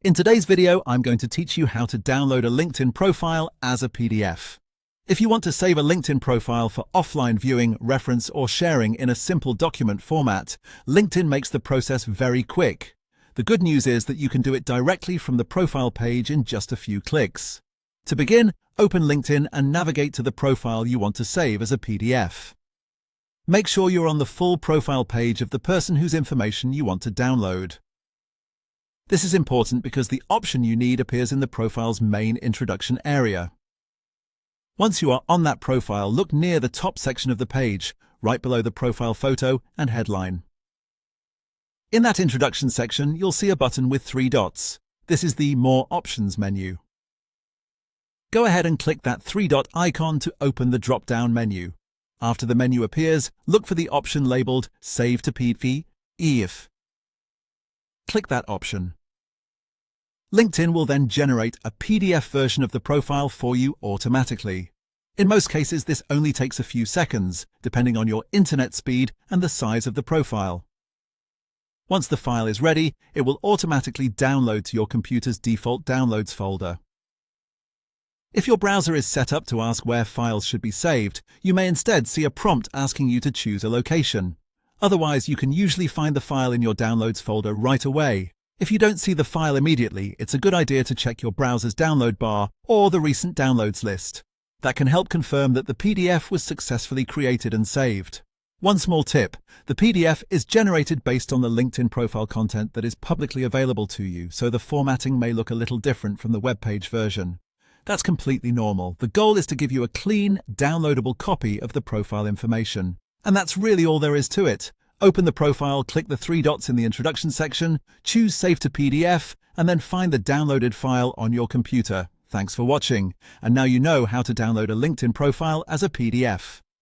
In today's video, I'm going to teach you how to download a LinkedIn profile as a PDF. If you want to save a LinkedIn profile for offline viewing, reference, or sharing in a simple document format, LinkedIn makes the process very quick. The good news is that you can do it directly from the profile page in just a few clicks. To begin, open LinkedIn and navigate to the profile you want to save as a PDF. Make sure you're on the full profile page of the person whose information you want to download. This is important because the option you need appears in the profile's main introduction area. Once you are on that profile, look near the top section of the page, right below the profile photo and headline. In that introduction section, you'll see a button with 3 dots. This is the More Options menu. Go ahead and click that 3-dot icon to open the drop-down menu. After the menu appears, look for the option labeled Save to PDF. Click that option. LinkedIn will then generate a PDF version of the profile for you automatically. In most cases, this only takes a few seconds, depending on your internet speed and the size of the profile. Once the file is ready, it will automatically download to your computer's default downloads folder. If your browser is set up to ask where files should be saved, you may instead see a prompt asking you to choose a location. Otherwise, you can usually find the file in your downloads folder right away. If you don't see the file immediately, it's a good idea to check your browser's download bar or the recent downloads list. That can help confirm that the PDF was successfully created and saved. One small tip: the PDF is generated based on the LinkedIn profile content that is publicly available to you, so the formatting may look a little different from the web page version. That's completely normal. The goal is to give you a clean, downloadable copy of the profile information. And that's really all there is to it. Open the profile, click the 3 dots in the introduction section, choose Save to PDF, and then find the downloaded file on your computer. Thanks for watching. And now you know how to download a LinkedIn profile as a PDF.